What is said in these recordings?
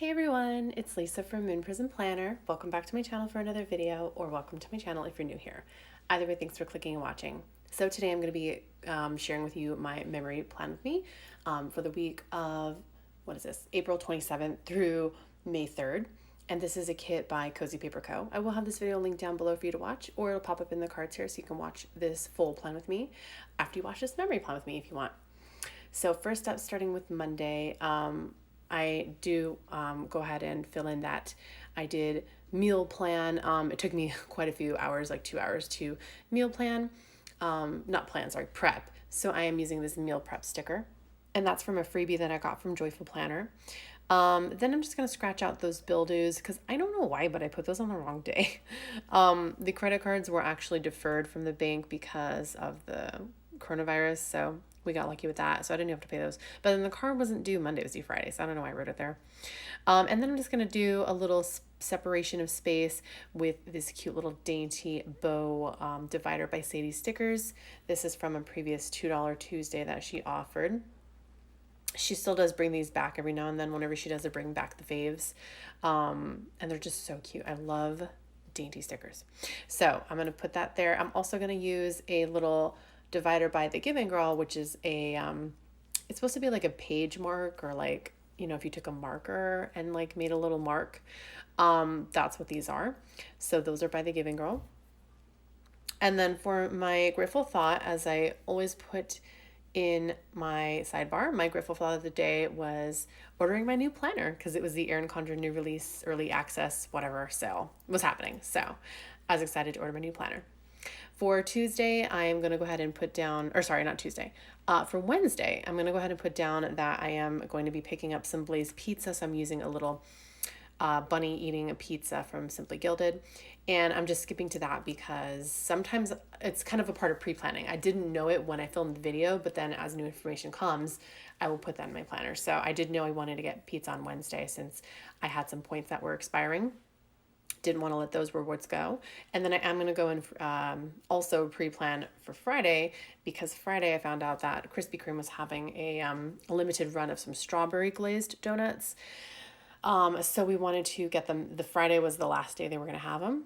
Hey everyone, it's Lisa from MOONPRISM Planner. Welcome back to my channel for another video, or welcome to my channel if you're new here. Either way, thanks for clicking and watching. So today I'm going to be sharing with you my memory plan with me for the week of, April 27th through May 3rd. And this is a kit by Cozy Paper Co. I will have this video linked down below for you to watch, or it'll pop up in the cards here so you can watch this full plan with me after you watch this memory plan with me if you want. So first up, starting with Monday, I do go ahead and fill in that I did meal plan. It took me quite a few hours, like 2 hours to meal plan, prep. So I am using this meal prep sticker, and that's from a freebie that I got from Joyful Planner. Then I'm just going to scratch out those bill dues because I don't know why, but I put those on the wrong day. The credit cards were actually deferred from the bank because of the coronavirus, so we got lucky with that, so I didn't have to pay those. But then the card wasn't due Monday, it was due Friday, so I don't know why I wrote it there. And then I'm just going to do a little separation of space with this cute little dainty bow divider by Sadie Stickers. This is from a previous $2 Tuesday that she offered. She still does bring these back every now and then whenever she does bring back the faves. And they're just so cute. I love dainty stickers. So I'm going to put that there. I'm also going to use a little divider by the Giving Girl, which is a it's supposed to be like a page mark, or like, you know, if you took a marker and like made a little mark, that's what these are. So those are by the Giving Girl. And then for my grateful thought, as I always put in my sidebar, my grateful thought of the day was ordering my new planner, because it was the Erin Condren new release early access whatever sale was happening, so I was excited to order my new planner. For Tuesday, I am going to go ahead and put down, or sorry, not Tuesday. For Wednesday, I'm going to go ahead and put down that I am going to be picking up some Blaze pizza. So I'm using a little bunny eating a pizza from Simply Gilded. And I'm just skipping to that because sometimes it's kind of a part of pre-planning. I didn't know it when I filmed the video, but then as new information comes, I will put that in my planner. So I did know I wanted to get pizza on Wednesday since I had some points that were expiring. Didn't want to let those rewards go. And then I am going to go and also pre-plan for Friday, because Friday I found out that Krispy Kreme was having a limited run of some strawberry glazed donuts. So we wanted to get them. The Friday was the last day they were going to have them.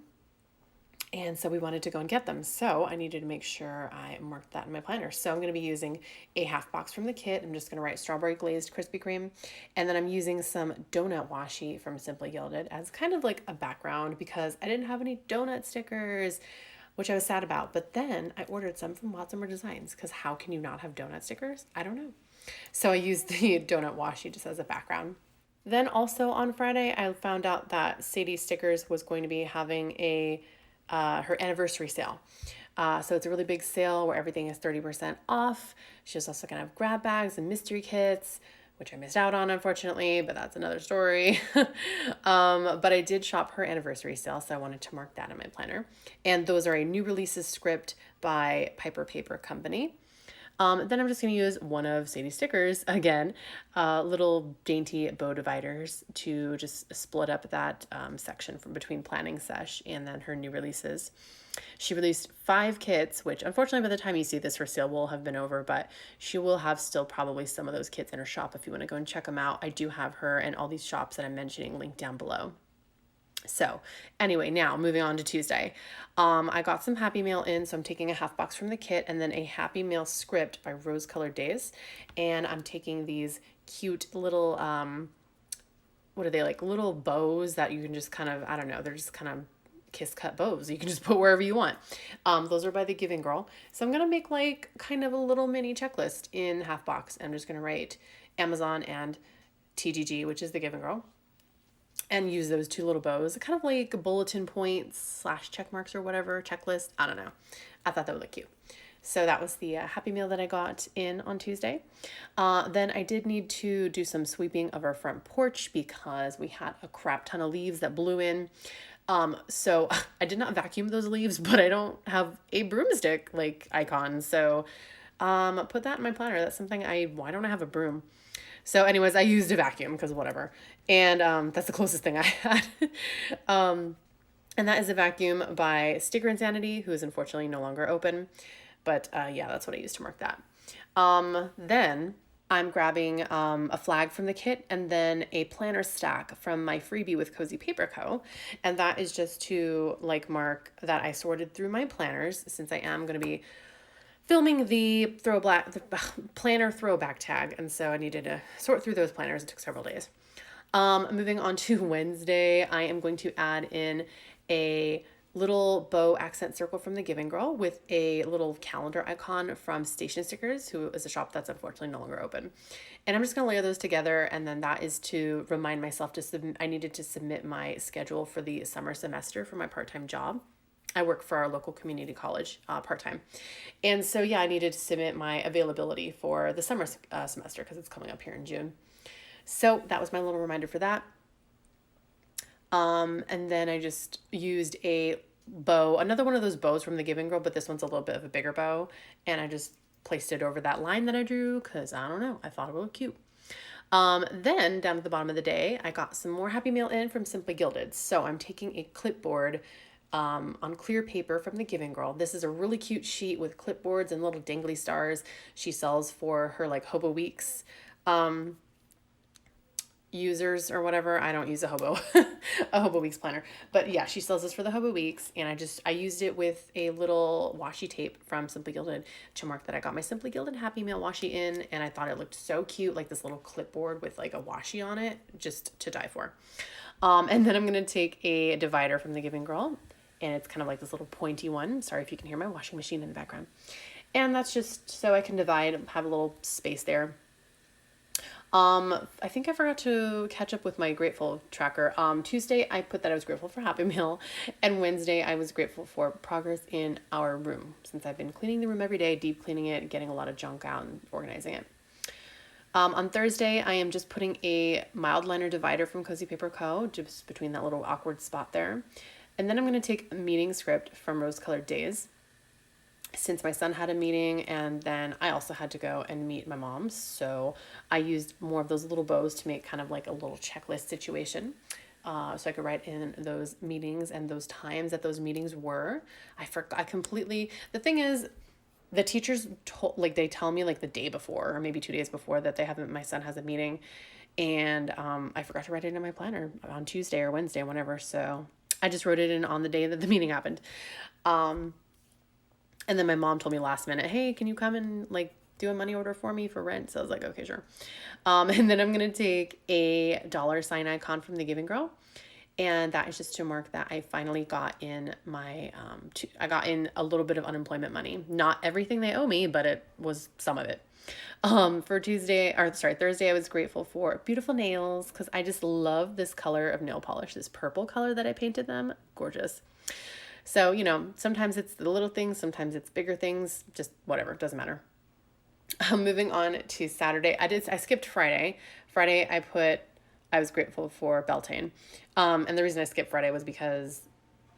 And so we wanted to go and get them. So I needed to make sure I marked that in my planner. So I'm going to be using a half box from the kit. I'm just going to write strawberry glazed Krispy Kreme. And then I'm using some donut washi from Simply Gilded as kind of like a background, because I didn't have any donut stickers, which I was sad about. But then I ordered some from Lots More Designs, because how can you not have donut stickers? I don't know. So I used the donut washi just as a background. Then also on Friday, I found out that Sadie Stickers was going to be having her anniversary sale. So it's a really big sale where everything is 30% off. She was also going to have grab bags and mystery kits, which I missed out on, unfortunately, but that's another story. But I did shop her anniversary sale, so I wanted to mark that in my planner. And those are a new releases script by Piper Paper Company. Then I'm just going to use one of Sadie's stickers again, little dainty bow dividers to just split up that section from between planning sesh and then her new releases. She released 5 kits, which unfortunately by the time you see this, her sale will have been over, but she will have still probably some of those kits in her shop if you want to go and check them out. I do have her and all these shops that I'm mentioning linked down below. So anyway, now moving on to Tuesday, I got some Happy Mail in, so I'm taking a half box from the kit and then a Happy Mail script by Rose Colored Days. And I'm taking these cute little, what are they, like little bows that you can just kind of, I don't know, they're just kind of kiss cut bows. You can just put wherever you want. Those are by the Giving Girl. So I'm going to make like kind of a little mini checklist in half box. I'm just going to write Amazon and TGG, which is the Giving Girl, and use those 2 little bows, kind of like bulletin points / check marks or whatever, checklist. I don't know. I thought that would look cute. So that was the Happy Meal that I got in on Tuesday. Then I did need to do some sweeping of our front porch because we had a crap ton of leaves that blew in. So I did not vacuum those leaves, but I don't have a broomstick like icon. So put that in my planner. That's something why don't I have a broom? So anyways, I used a vacuum because whatever. And that's the closest thing I had. And that is a vacuum by Sticker Insanity, who is unfortunately no longer open. But yeah, that's what I used to mark that. Then I'm grabbing a flag from the kit and then a planner stack from my freebie with Cozy Paper Co. And that is just to like mark that I sorted through my planners, since I am going to be filming the planner throwback tag. And so I needed to sort through those planners. It took several days. Moving on to Wednesday, I am going to add in a little bow accent circle from the Giving Girl with a little calendar icon from Station Stickers, who is a shop that's unfortunately no longer open. And I'm just going to layer those together, and then that is to remind myself I needed to submit my schedule for the summer semester for my part-time job. I work for our local community college part-time. And so, yeah, I needed to submit my availability for the summer semester because it's coming up here in June. So that was my little reminder for that. And then I just used a bow, another one of those bows from the Giving Girl, but this one's a little bit of a bigger bow. And I just placed it over that line that I drew because I don't know, I thought it would look cute. Then down at the bottom of the day, I got some more Happy Mail in from Simply Gilded. So I'm taking a clipboard on clear paper from the Giving Girl. This is a really cute sheet with clipboards and little dangly stars she sells for her like Hobo Weeks users or whatever. I don't use a Hobo Weeks planner, but yeah, she sells this for the Hobo Weeks, and I used it with a little washi tape from Simply Gilded to mark that I got my Simply Gilded Happy Mail washi in, and I thought it looked so cute, like this little clipboard with like a washi on it, just to die for. And then I'm gonna take a divider from the Giving Girl, and it's kind of like this little pointy one. Sorry if you can hear my washing machine in the background. And that's just so I can divide, have a little space there. I think I forgot to catch up with my grateful tracker. Tuesday, I put that I was grateful for Happy Meal, and Wednesday, I was grateful for progress in our room, since I've been cleaning the room every day, deep cleaning it, getting a lot of junk out and organizing it. On Thursday, I am just putting a mild liner divider from Cozy Paper Co. just between that little awkward spot there. And then I'm going to take a meeting script from Rose Colored Days, since my son had a meeting, and then I also had to go and meet my mom. So I used more of those little bows to make kind of like a little checklist situation. So I could write in those meetings and those times that those meetings were. I completely, the thing is, the teachers they tell me like the day before or maybe 2 days before that my son has a meeting, and I forgot to write it in my planner on Tuesday or Wednesday, whenever. So I just wrote it in on the day that the meeting happened. And then my mom told me last minute, hey, can you come and like do a money order for me for rent? So I was like, okay, sure. And then I'm going to take a $ icon from the Giving Girl. And that is just to mark that I finally got in my, I got in a little bit of unemployment money. Not everything they owe me, but it was some of it. For Thursday, I was grateful for beautiful nails, because I just love this color of nail polish, this purple color that I painted them. Gorgeous. So, sometimes it's the little things, sometimes it's bigger things, just whatever, doesn't matter. Moving on to Saturday, I skipped Friday. Friday, I was grateful for Beltane. And the reason I skipped Friday was because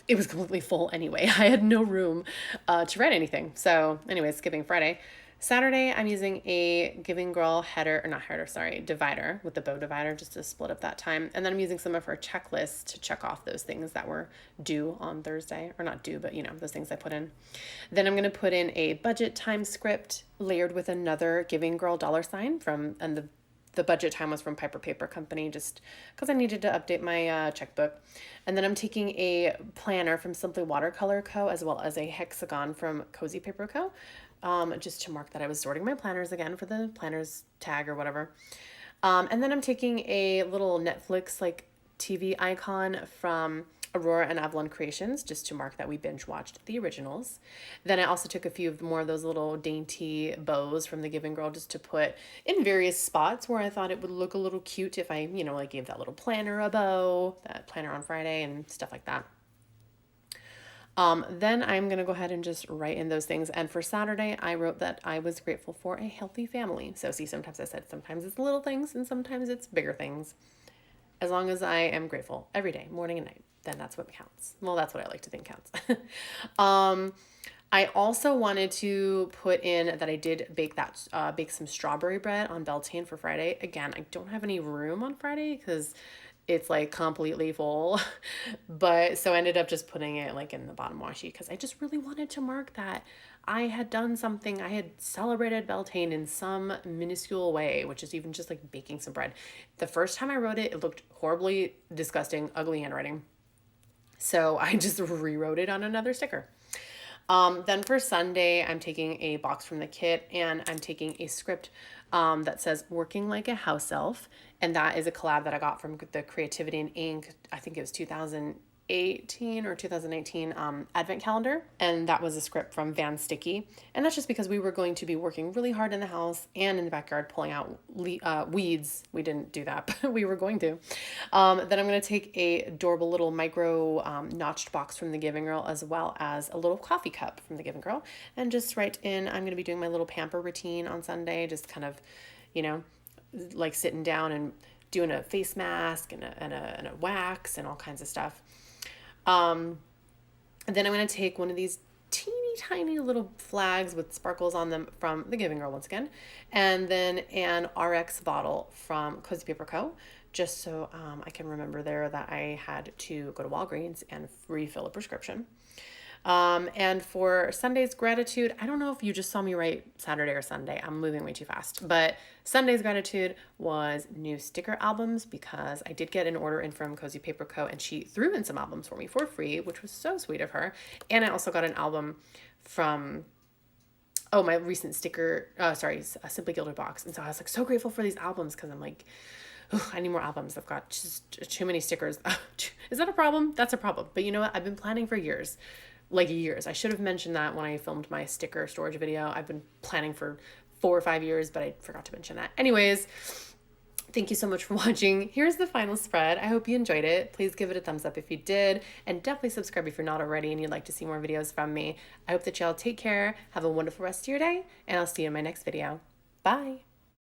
it was completely full anyway. I had no room to write anything. So anyway, skipping Friday. Saturday, I'm using a Giving Girl divider with the bow divider just to split up that time. And then I'm using some of her checklists to check off those things that were due on Thursday, or not due, but those things I put in. Then I'm going to put in a budget time script layered with another Giving Girl $ and the budget time was from Piper Paper Company, just because I needed to update my checkbook. And then I'm taking a planner from Simply Watercolor Co. as well as a hexagon from Cozy Paper Co. Just to mark that I was sorting my planners again for the planners tag or whatever. And then I'm taking a little Netflix TV icon from Aurora and Avalon Creations just to mark that we binge watched the originals. Then I also took a few more of those little dainty bows from the Giving Girl just to put in various spots where I thought it would look a little cute if I, gave that little planner a bow, that planner on Friday and stuff like that. Then I'm going to go ahead and just write in those things. And for Saturday, I wrote that I was grateful for a healthy family. So see, sometimes it's little things and sometimes it's bigger things. As long as I am grateful every day, morning and night, then that's what counts. Well, that's what I like to think counts. I also wanted to put in that I did bake some strawberry bread on Beltane for Friday. Again, I don't have any room on Friday because it's like completely full. But so I ended up just putting it like in the bottom washi because I just really wanted to mark that I had done something. I had celebrated Beltane in some minuscule way, which is even just like baking some bread. The first time I wrote it, it looked horribly disgusting, ugly handwriting. So I just rewrote it on another sticker. Then for Sunday, I'm taking a box from the kit and I'm taking a script that says Working Like a House Elf. And that is a collab that I got from the Creativity and Ink. I think it was 2018 or 2019 advent calendar. And that was a script from Van Sticky. And that's just because we were going to be working really hard in the house and in the backyard pulling out weeds. We didn't do that, but we were going to. Then I'm going to take a adorable little micro notched box from the Giving Girl, as well as a little coffee cup from the Giving Girl, and just write in, I'm going to be doing my little pamper routine on Sunday, just kind of, you know, like sitting down and doing a face mask and a wax and all kinds of stuff. And then I'm going to take one of these teeny tiny little flags with sparkles on them from the Giving Girl once again, and then an RX bottle from Cozy Paper Co., just so I can remember there that I had to go to Walgreens and refill a prescription. And for Sunday's gratitude, I don't know if you just saw me write Saturday or Sunday. I'm moving way too fast. But Sunday's gratitude was new sticker albums, because I did get an order in from Cozy Paper Co. and she threw in some albums for me for free, which was so sweet of her. And I also got an album from my recent sticker, Simply Gilded box. And so I was like so grateful for these albums, because I'm like, I need more albums. I've got just too many stickers. Is that a problem? That's a problem. But you know what? I've been planning for years. Like years. I should have mentioned that when I filmed my sticker storage video. I've been planning for 4 or 5 years, but I forgot to mention that. Anyways, thank you so much for watching. Here's the final spread. I hope you enjoyed it. Please give it a thumbs up if you did, and definitely subscribe if you're not already and you'd like to see more videos from me. I hope that y'all take care, have a wonderful rest of your day, and I'll see you in my next video. Bye.